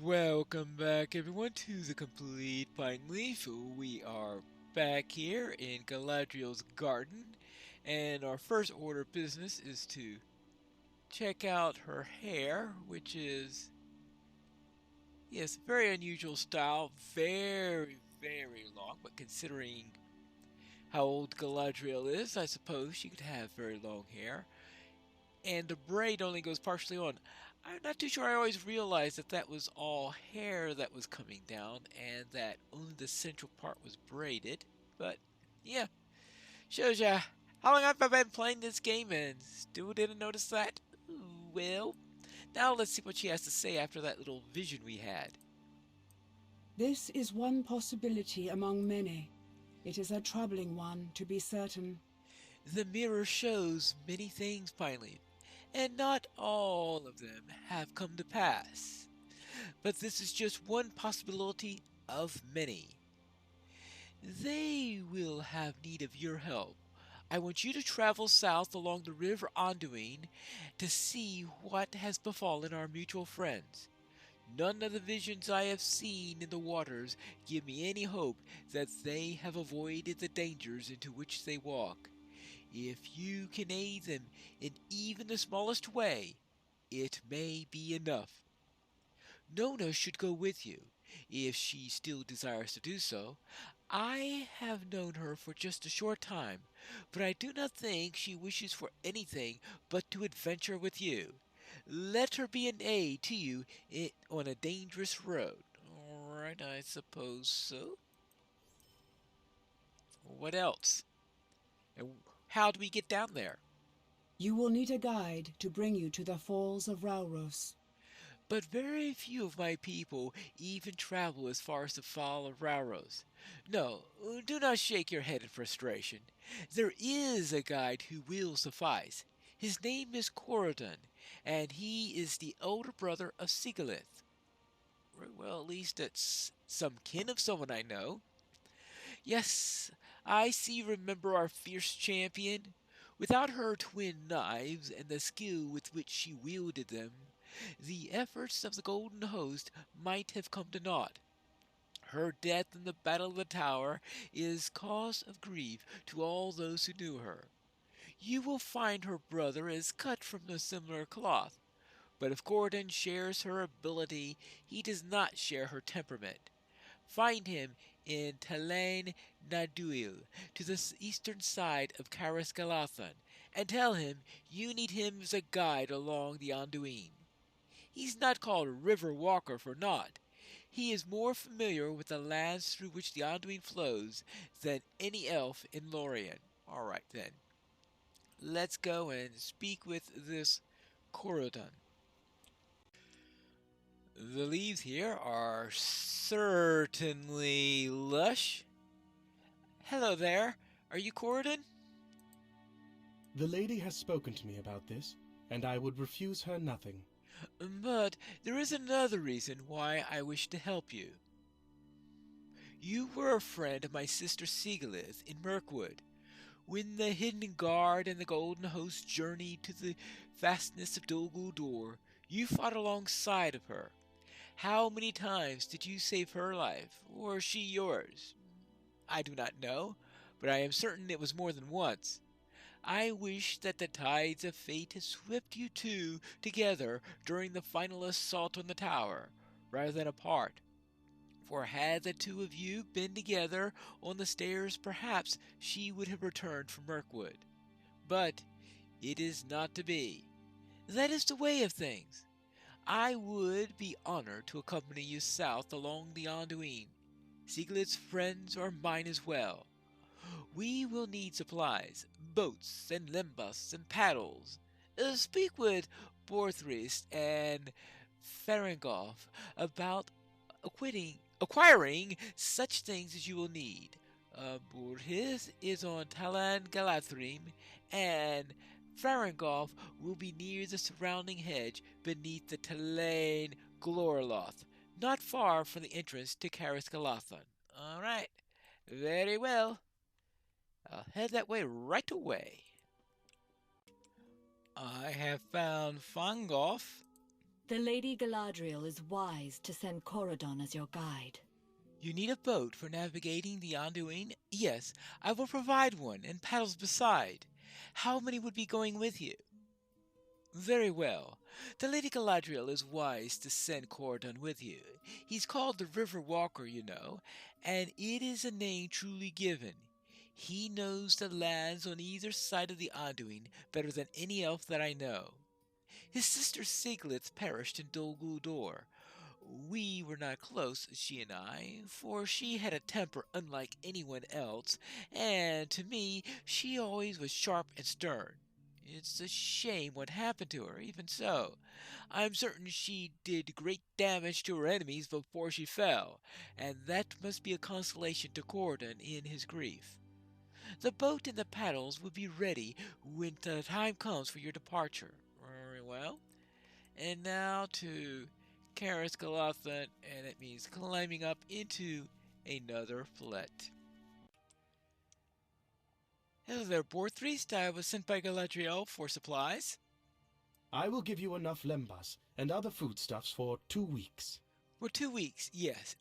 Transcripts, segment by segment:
Welcome back, everyone, to the Complete Pineleaf. We are back here in Galadriel's garden, and our first order of business is to check out her hair, which is, yes, very unusual style, very long, but considering how old Galadriel is, I suppose she could have very long hair. And the braid only goes partially on. I'm not too sure. I always realized that that was all hair that was coming down and that only the central part was braided. But yeah, shows ya how long I've been playing this game and still didn't notice that. Well, now let's see what she has to say after that little vision we had. This is one possibility among many. It is a troubling one, to be certain. The mirror shows many things, Pineleaf, and not all of them have come to pass. But this is just one possibility of many. They will have need of your help. I want you to travel south along the river Anduin to see what has befallen our mutual friends. None of the visions I have seen in the waters give me any hope that they have avoided the dangers into which they walk. If you can aid them in even the smallest way, it may be enough. Nona should go with you, if she still desires to do so. I have known her for just a short time, but I do not think she wishes for anything but to adventure with you. Let her be an aid to you on a dangerous road. All right, I suppose so. What else? And how do we get down there? You will need a guide to bring you to the Falls of Rauros. But very few of my people even travel as far as the Fall of Rauros. No, do not shake your head in frustration. There is a guide who will suffice. His name is Corridon, and he is the elder brother of Sigalith. Well, at least it's some kin of someone I know. Yes, I see remember our fierce champion. Without her twin knives and the skill with which she wielded them, the efforts of the Golden Host might have come to naught. Her death in the Battle of the Tower is cause of grief to all those who knew her. You will find her brother is cut from a similar cloth, but if Gordon shares her ability, he does not share her temperament. Find him in Talain Naduil, to the eastern side of Caras Galathan, and tell him you need him as a guide along the Anduin. He's not called a river walker for naught. He is more familiar with the lands through which the Anduin flows than any elf in Lorien. All right, then. Let's go and speak with this Corridon. The leaves here are certainly lush. Hello there. Are you Corridon? The lady has spoken to me about this, and I would refuse her nothing. But there is another reason why I wish to help you. You were a friend of my sister Sigalith in Mirkwood. When the Hidden Guard and the Golden Host journeyed to the fastness of Dol Guldur, you fought alongside of her. How many times did you save her life, or she yours? I do not know, but I am certain it was more than once. I wish that the tides of fate had swept you two together during the final assault on the tower, rather than apart. For had the two of you been together on the stairs, perhaps she would have returned from Mirkwood. But it is not to be. That is the way of things. I would be honored to accompany you south along the Anduin. Siglit's friends are mine as well. We will need supplies, boats and limbus and paddles. Speak with Borthrist and Ferengoff about acquiring such things as you will need. Borthis is on Talan Galathrim, and Ferengoff will be near the surrounding hedge beneath the Talain Glorloth, not far from the entrance to Caris Galathan. All right. Very well. I'll head that way right away. I have found Fangoff. The Lady Galadriel is wise to send Corydon as your guide. You need a boat for navigating the Anduin? Yes, I will provide one, and paddles beside. How many would be going with you? Very well. The Lady Galadriel is wise to send Corydon with you. He's called the River Walker, you know, and it is a name truly given. He knows the lands on either side of the Anduin better than any elf that I know. His sister Siglith perished in Dol Guldur. We were not close, she and I, for she had a temper unlike anyone else, and to me she always was sharp and stern. It's a shame what happened to her, even so. I'm certain she did great damage to her enemies before she fell, and that must be a consolation to Corydon in his grief. The boat and the paddles will be ready when the time comes for your departure. Very well. And now to Karis Galathan, and it means climbing up into another flet. Hello there, Borthreast. I was sent by Galadriel for supplies. I will give you enough lembas and other foodstuffs for 2 weeks. For 2 weeks, yes.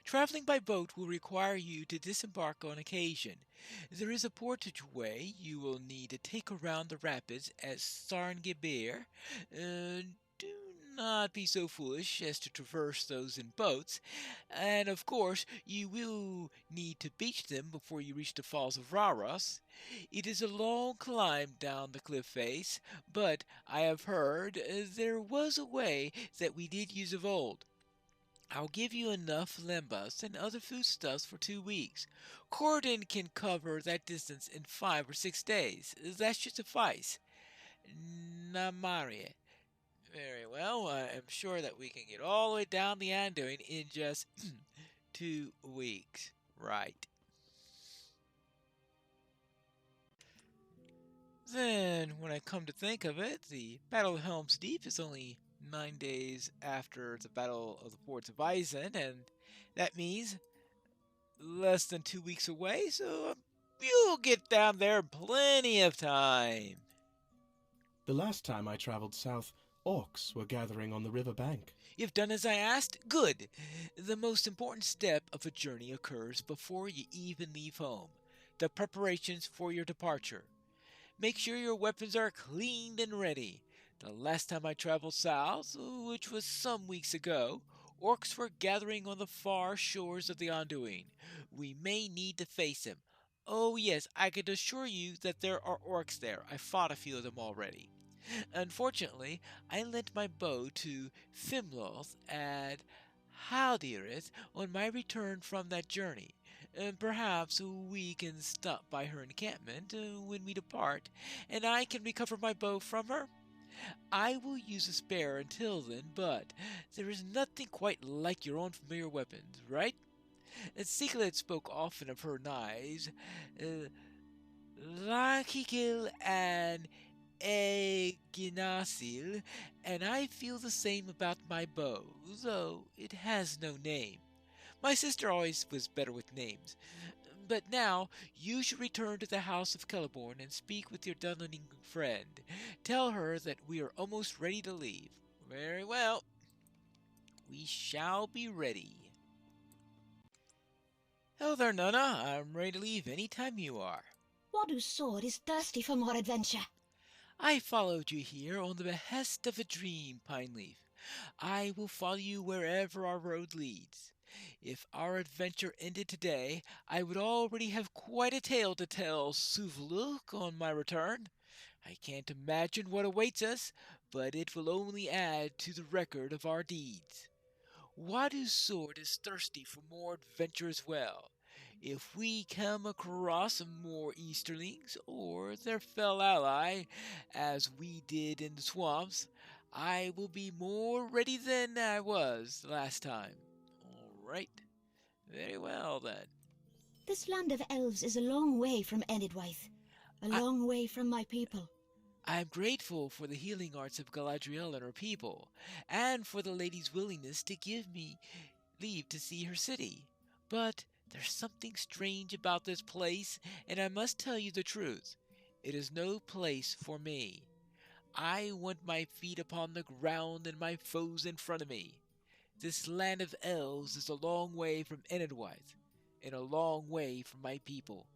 Traveling by boat will require you to disembark on occasion. There is a portage way you will need to take around the rapids at Sarngibir. Do not be so foolish as to traverse those in boats, and of course you will need to beach them before you reach the Falls of Raros. It is a long climb down the cliff face, but I have heard there was a way that we did use of old. I'll give you enough lembas and other foodstuffs for 2 weeks. Corydon can cover that distance in 5 or 6 days. That should suffice. Namarie. Very well. I am sure that we can get all the way down the Anduin in just 2 weeks. Right. Then, when I come to think of it, the Battle of Helm's Deep is only 9 days after the Battle of the Forts of Isen, and that means less than 2 weeks away, so you'll get down there in plenty of time. The last time I traveled south, orcs were gathering on the river bank. You've done as I asked? Good. The most important step of a journey occurs before you even leave home. The preparations for your departure. Make sure your weapons are cleaned and ready. The last time I traveled south, which was some weeks ago, orcs were gathering on the far shores of the Anduin. We may need to face them. Oh yes, I can assure you that there are orcs there. I fought a few of them already. Unfortunately, I lent my bow to Fimloth at Haldirith on my return from that journey. Perhaps we can stop by her encampment when we depart, and I can recover my bow from her. I will use a spare until then, but there is nothing quite like your own familiar weapons, right? Siglet spoke often of her knives, Lakikil and Eginasil, and I feel the same about my bow, though it has no name. My sister always was better with names. But now you should return to the house of Celeborn and speak with your Dunlending friend. Tell her that we are almost ready to leave. Very well. We shall be ready. Hello there, Nana. I'm ready to leave any time you are. Wadu's sword is thirsty for more adventure. I followed you here on the behest of a dream, Pineleaf. I will follow you wherever our road leads. If our adventure ended today, I would already have quite a tale to tell Suvluk on my return. I can't imagine what awaits us, but it will only add to the record of our deeds. Wadu's sword is thirsty for more adventure as well. If we come across more Easterlings or their fell ally, as we did in the swamps, I will be more ready than I was last time. All right. Very well, then. This land of elves is a long way from Enidwaith. A long way from my people. I am grateful for the healing arts of Galadriel and her people, and for the lady's willingness to give me leave to see her city. But there's something strange about this place, and I must tell you the truth. It is no place for me. I want my feet upon the ground and my foes in front of me. This land of elves is a long way from Enedwythe, and a long way from my people.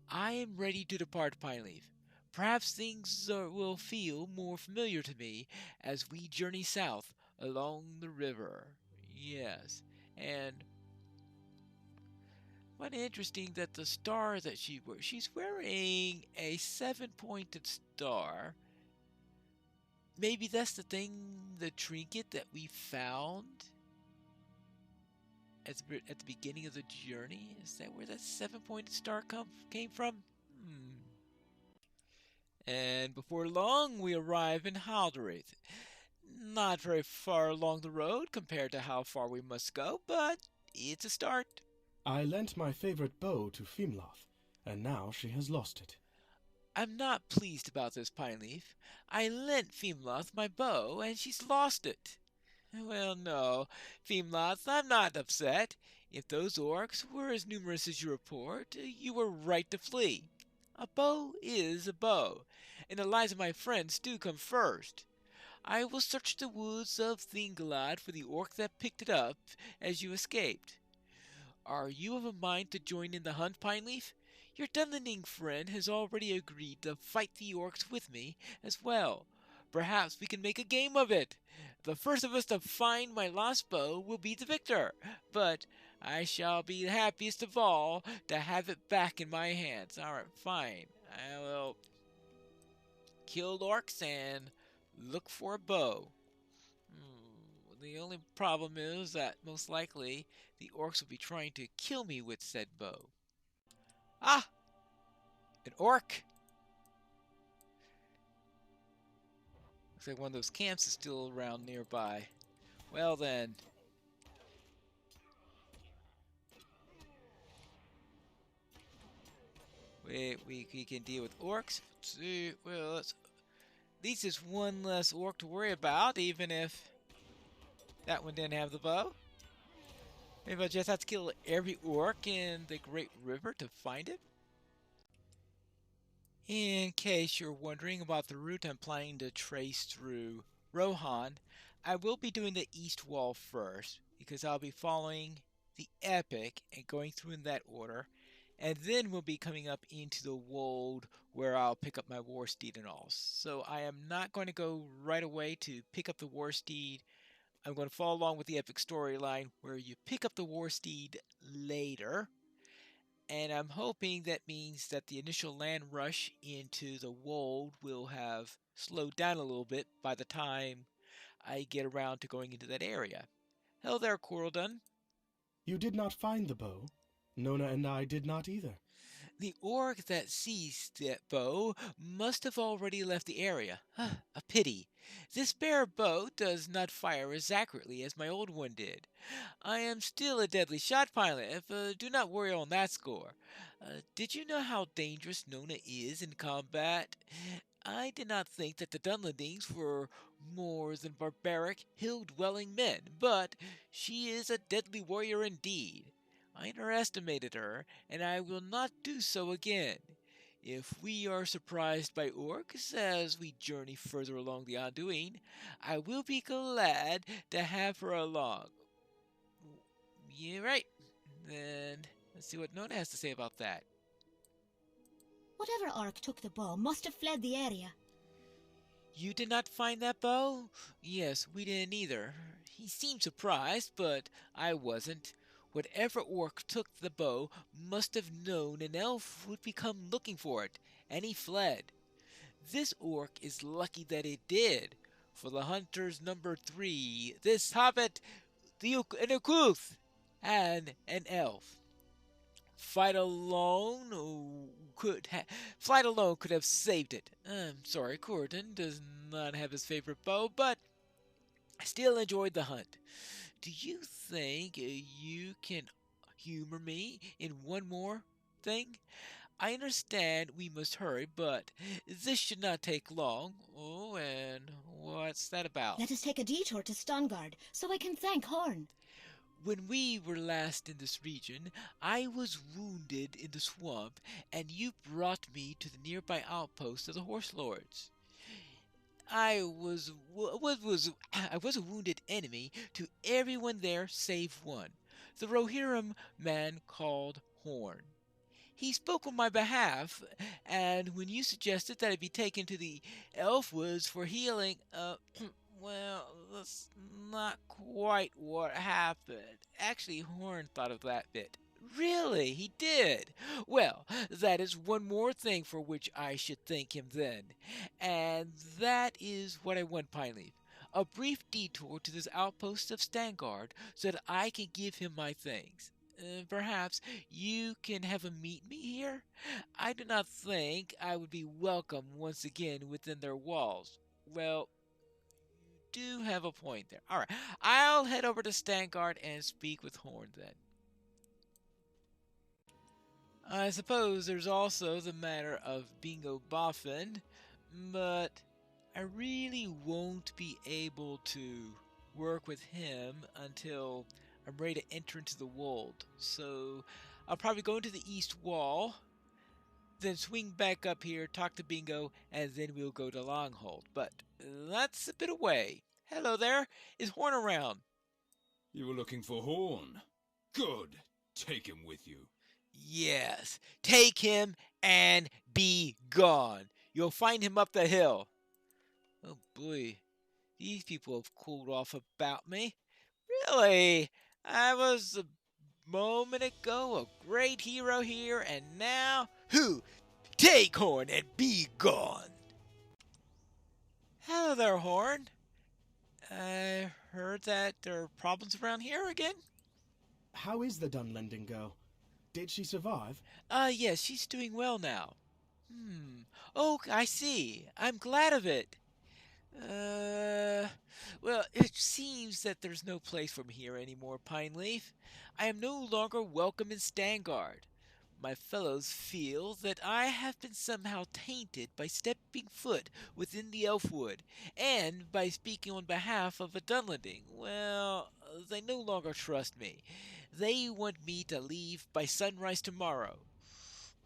I am ready to depart, Pineleaf. Perhaps will feel more familiar to me as we journey south along the river. Yes, and quite interesting that the star that she's wearing a seven-pointed star. Maybe that's the trinket that we found at the beginning of the journey. Is that where that seven-pointed star came from? And before long, we arrive in Halderith. Not very far along the road compared to how far we must go, but it's a start. I lent my favorite bow to Fimloth, and now she has lost it. I'm not pleased about this, Pineleaf. I lent Fimloth my bow, and she's lost it. Well, no, Fimloth, I'm not upset. If those orcs were as numerous as you report, you were right to flee. A bow is a bow, and the lives of my friends do come first. I will search the woods of Thingolad for the orc that picked it up as you escaped. Are you of a mind to join in the hunt, Pineleaf? Your Dunlending friend has already agreed to fight the orcs with me as well. Perhaps we can make a game of it. The first of us to find my lost bow will be the victor, but I shall be the happiest of all to have it back in my hands. Alright, fine. I will kill orcs and look for a bow. The only problem is that most likely the orcs will be trying to kill me with said bow. Ah! An orc! Looks like one of those camps is still around nearby. Well then. We can deal with orcs. Let's see, well, at least it's one less orc to worry about, even if that one didn't have the bow. Maybe I just have to kill every orc in the Great River to find it. In case you're wondering about the route I'm planning to trace through Rohan, I will be doing the east wall first, because I'll be following the epic and going through in that order, and then we'll be coming up into the wold where I'll pick up my war steed and all. So I am not going to go right away to pick up the war steed. I'm going to follow along with the epic storyline where you pick up the war steed later. And I'm hoping that means that the initial land rush into the wold will have slowed down a little bit by the time I get around to going into that area. Hello there, Coraldun. You did not find the bow. Nona and I did not either. The orc that seized that bow must have already left the area. A pity. This spare bow does not fire as accurately as my old one did. I am still a deadly shot pilot, do not worry on that score. Did you know how dangerous Nona is in combat? I did not think that the Dunlendings were more than barbaric, hill-dwelling men, but she is a deadly warrior indeed. I underestimated her, and I will not do so again. If we are surprised by orcs as we journey further along the Anduin, I will be glad to have her along. Yeah, right. Then let's see what Nona has to say about that. Whatever orc took the bow must have fled the area. You did not find that bow? Yes, we didn't either. He seemed surprised, but I wasn't. Whatever orc took the bow must have known an elf would be come looking for it, and he fled. This orc is lucky that it did, for the hunters number 3, this hobbit, the Ukuth, and an elf. Flight alone could have saved it. I'm sorry, Corridon does not have his favorite bow, but I still enjoyed the hunt. Do you think you can humor me in one more thing? I understand we must hurry, but this should not take long. Oh, and what's that about? Let us take a detour to Stangard, so I can thank Horn. When we were last in this region, I was wounded in the swamp, and you brought me to the nearby outpost of the Horse Lords. I was a wounded enemy to everyone there save one, the Rohirrim man called Horn. He spoke on my behalf, and when you suggested that I be taken to the elf woods for healing, well, that's not quite what happened. Actually, Horn thought of that bit. Really, he did. Well, that is one more thing for which I should thank him then. And that is what I want, Pineleaf. A brief detour to this outpost of Stangard so that I can give him my things. Perhaps you can have him meet me here? I do not think I would be welcome once again within their walls. Well, you do have a point there. Alright, I'll head over to Stangard and speak with Horn then. I suppose there's also the matter of Bingo Boffin, but I really won't be able to work with him until I'm ready to enter into the wold. So I'll probably go into the east wall, then swing back up here, talk to Bingo, and then we'll go to Longhold. But that's a bit away. Hello there. Is Horn around? You were looking for Horn. Good. Take him with you. Yes. Take him and be gone. You'll find him up the hill. Oh boy. These people have cooled off about me. Really? I was a moment ago a great hero here, and now, who? Take Horn and be gone. Hello there, Horn. I heard that there are problems around here again. How is the Dunlending girl? Did she survive? Yes, she's doing well now. Oh, I see. I'm glad of it. Well, it seems that there's no place for me here anymore, Pineleaf. I am no longer welcome in Stangard. My fellows feel that I have been somehow tainted by stepping foot within the Elfwood, and by speaking on behalf of a Dunlending. Well, they no longer trust me. They want me to leave by sunrise tomorrow.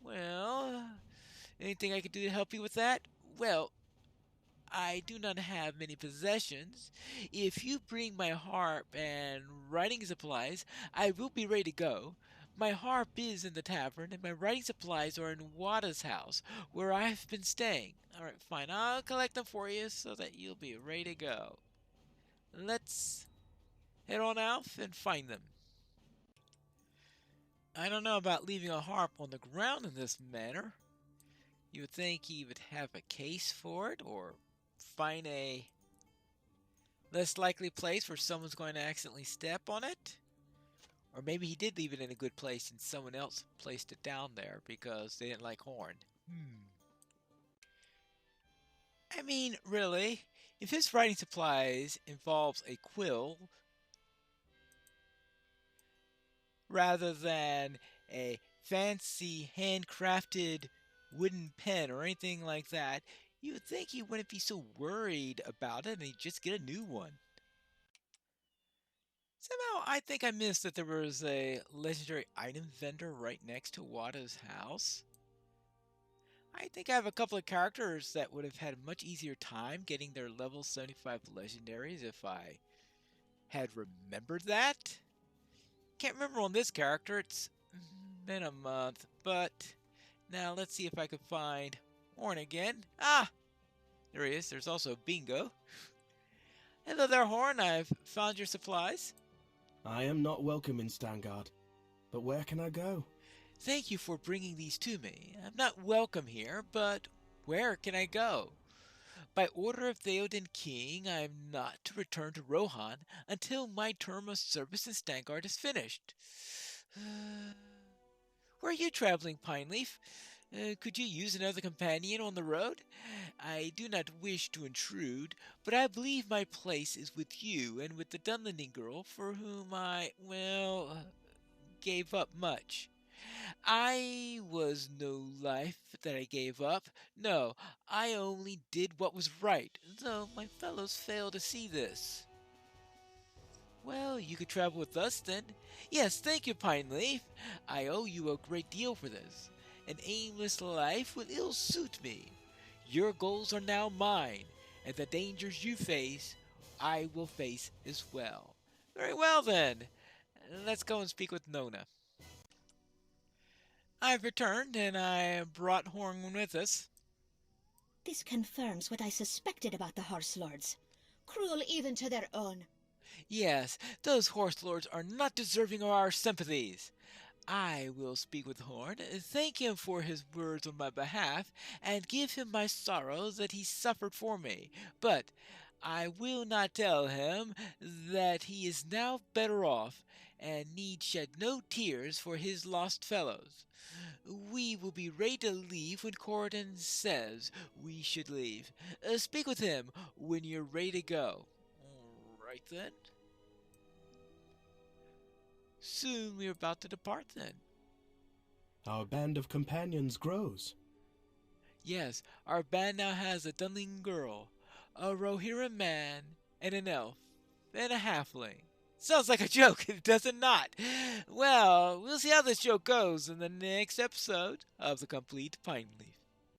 Well, anything I can do to help you with that? Well, I do not have many possessions. If you bring my harp and writing supplies, I will be ready to go. My harp is in the tavern, and my writing supplies are in Wada's house, where I have been staying. Alright, fine. I'll collect them for you so that you'll be ready to go. Let's head on out and find them. I don't know about leaving a harp on the ground in this manner. You would think he would have a case for it, or find a less likely place where someone's going to accidentally step on it. Or maybe he did leave it in a good place and someone else placed it down there because they didn't like Horn. I mean, really, if his writing supplies involves a quill rather than a fancy handcrafted wooden pen or anything like that, you would think he wouldn't be so worried about it and he'd just get a new one. Somehow, I think I missed that there was a legendary item vendor right next to Wada's house. I think I have a couple of characters that would have had a much easier time getting their level 75 legendaries if I had remembered that. Can't remember on this character, it's been a month, but now let's see if I can find Horn again. Ah! There he is, there's also Bingo. Hello there, Horn, I've found your supplies. I am not welcome in Stangard, but where can I go? Thank you for bringing these to me. I'm not welcome here, but where can I go? By order of Theoden King, I am not to return to Rohan until my term of service in Stangard is finished. Where are you traveling, Pineleaf? Could you use another companion on the road? I do not wish to intrude, but I believe my place is with you and with the Dunlending girl for whom I, gave up much. I was no life that I gave up. No, I only did what was right, though my fellows fail to see this. Well, you could travel with us then. Yes, thank you, Pineleaf. I owe you a great deal for this. An aimless life will ill suit me. Your goals are now mine, and the dangers you face, I will face as well. Very well then. Let's go and speak with Nona. I've returned, and I brought Horn with us. This confirms what I suspected about the Horse Lords. Cruel even to their own. Yes, those horse lords are not deserving of our sympathies. I will speak with Horn, thank him for his words on my behalf, and give him my sorrow that he suffered for me. But I will not tell him that he is now better off, and need shed no tears for his lost fellows. We will be ready to leave when Corridon says we should leave. Speak with him when you're ready to go. All right then. Soon we are about to depart then. Our band of companions grows. Yes, our band now has a Dunling girl, a Rohirrim man, and an elf, and a halfling. Sounds like a joke, does it not? Well, we'll see how this joke goes in the next episode of The Complete Pineleaf.